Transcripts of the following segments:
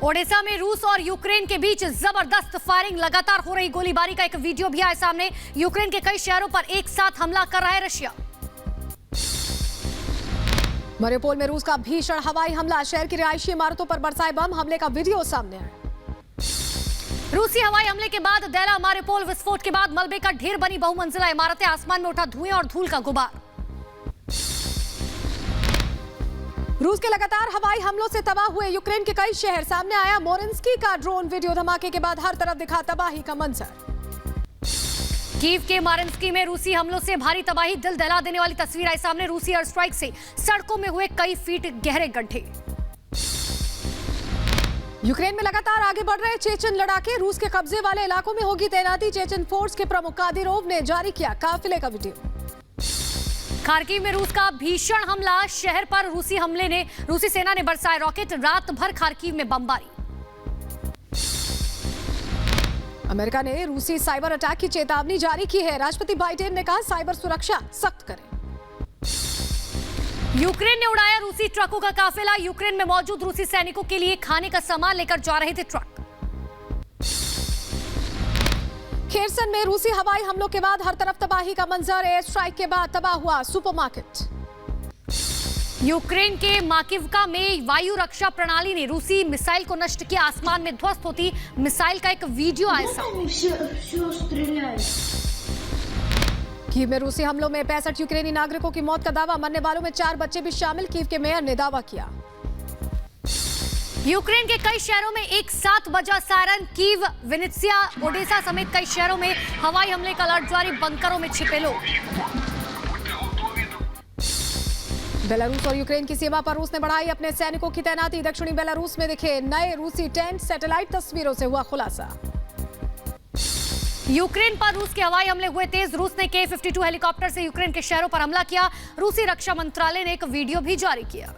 ओडिशा में रूस और यूक्रेन के बीच जबरदस्त फायरिंग, लगातार हो रही गोलीबारी का एक वीडियो भी आया सामने। यूक्रेन के कई शहरों पर एक साथ हमला कर रहा है रशिया। मारिउपोल में रूस का भीषण हवाई हमला, शहर की रिहायशी इमारतों पर बरसाए बम, हमले का वीडियो सामने आया। रूसी हवाई हमले के बाद दैला मारिउपोल विस्फोट के बाद मलबे का ढेर बनी बहुमंजिला इमारतें, आसमान में उठा धुएं और धूल का गुबार। रूस के लगातार हवाई हमलों से तबाह हुए यूक्रेन के कई शहर, सामने आया मोरिन्स्की का ड्रोन वीडियो। धमाके के बाद हर तरफ दिखा तबाही का मंजर। कीव के मोरिन्स्की में रूसी हमलों से भारी तबाही, दिल दहला देने वाली तस्वीर आई सामने। रूसी एयर स्ट्राइक से सड़कों में हुए कई फीट गहरे गड्ढे। यूक्रेन में लगातार आगे बढ़ रहे चेचन लड़ाके, रूस के कब्जे वाले इलाकों में होगी तैनाती। चेचन फोर्स के प्रमुख कादिरोव ने जारी किया काफिले का वीडियो। खार्किव में रूस का भीषण हमला, शहर पर रूसी सेना ने बरसाए रॉकेट, रात भर खार्किव में बमबारी। अमेरिका ने रूसी साइबर अटैक की चेतावनी जारी की है। राष्ट्रपति बाइडेन ने कहा साइबर सुरक्षा सख्त करें। यूक्रेन ने उड़ाया रूसी ट्रकों का काफिला, यूक्रेन में मौजूद रूसी सैनिकों के लिए खाने का सामान लेकर जा रहे थे ट्रक। खेरसन में रूसी हवाई हमलों के बाद हर तरफ तबाही का मंजर, एयर स्ट्राइक के बाद तबाह हुआ सुपरमार्केट। यूक्रेन के माकिवका में वायु रक्षा प्रणाली ने रूसी मिसाइल को नष्ट किया, आसमान में ध्वस्त होती मिसाइल का एक वीडियो आया सामने। कीव में रूसी हमलों में 65 यूक्रेनी नागरिकों की मौत का दावा, मरने वालों में 4 बच्चे भी शामिल, कीव के मेयर ने दावा किया। यूक्रेन के कई शहरों में एक साथ बजा सायरन, कीव, विनित्सिया, ओडेसा समेत कई शहरों में हवाई हमले का अलर्ट जारी, बंकरों में छिपे लोग। बेलारूस और यूक्रेन की सीमा पर रूस ने बढ़ाई अपने सैनिकों की तैनाती, दक्षिणी बेलारूस में दिखे नए रूसी टेंट, सैटेलाइट तस्वीरों से हुआ खुलासा। यूक्रेन पर रूस के हवाई हमले हुए तेज, रूस ने K-52 हेलीकॉप्टर से यूक्रेन के शहरों पर हमला किया। रूसी रक्षा मंत्रालय ने एक वीडियो भी जारी किया।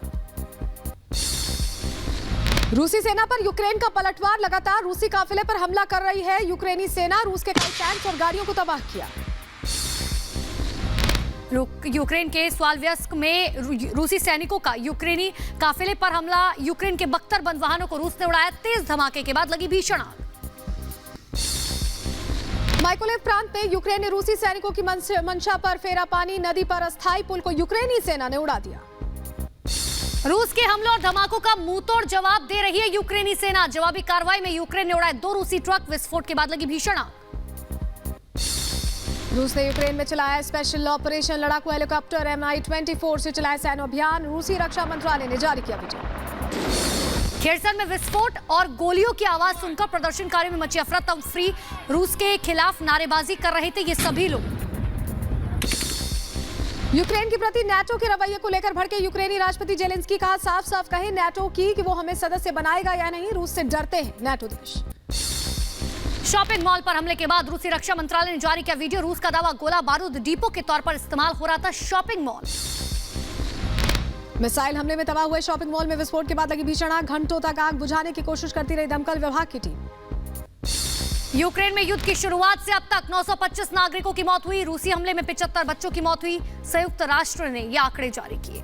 रूसी सेना पर यूक्रेन का पलटवार, लगातार रूसी काफिले पर हमला कर रही है यूक्रेनी सेना, रूस के कई टैंक और गाड़ियों को तबाह किया। यूक्रेन के स्वाल्व्यस्क में रूसी सैनिकों का यूक्रेनी काफिले पर हमला, यूक्रेन के बख्तरबंद वाहनों को रूस ने उड़ाया, तेज धमाके के बाद लगी भीषण आग। माइकोलेव प्रांत में यूक्रेन ने रूसी सैनिकों की मंशा पर फेरा पानी, नदी पर अस्थायी पुल को यूक्रेनी सेना ने उड़ा दिया। रूस के हमलों और धमाकों का मुंहतोड़ जवाब दे रही है यूक्रेनी सेना, जवाबी कार्रवाई में यूक्रेन ने उड़ाए 2 रूसी ट्रक, विस्फोट के बाद लगी भीषण आग। रूस ने यूक्रेन में चलाया स्पेशल ऑपरेशन, लड़ाकू हेलीकॉप्टर Mi-24 से चलाया सैन्य अभियान, रूसी रक्षा मंत्रालय ने जारी किया वीडियो। खेरसन में विस्फोट और गोलियों की आवाज सुनकर प्रदर्शनकारियों में मची अफरा तफरी, रूस के खिलाफ नारेबाजी कर रहे थे ये सभी लोग। यूक्रेन के प्रति नाटो के रवैये को लेकर भड़के यूक्रेनी राष्ट्रपति जेलेंस्की, कहा साफ साफ कहें नाटो की कि वो हमें सदस्य बनाएगा या नहीं, रूस से डरते हैं नाटो देश। शॉपिंग मॉल पर हमले के बाद रूसी रक्षा मंत्रालय ने जारी किया वीडियो, रूस का दावा गोला बारूद डिपो के तौर पर इस्तेमाल हो रहा था शॉपिंग मॉल। मिसाइल हमले में तबाह हुए शॉपिंग मॉल में विस्फोट के बाद लगी भीषण आग, घंटों तक आग बुझाने की कोशिश करती रही दमकल विभाग की टीम। यूक्रेन में युद्ध की शुरुआत से अब तक 925 नागरिकों की मौत हुई, रूसी हमले में 75 बच्चों की मौत हुई, संयुक्त राष्ट्र ने ये आंकड़े जारी किए।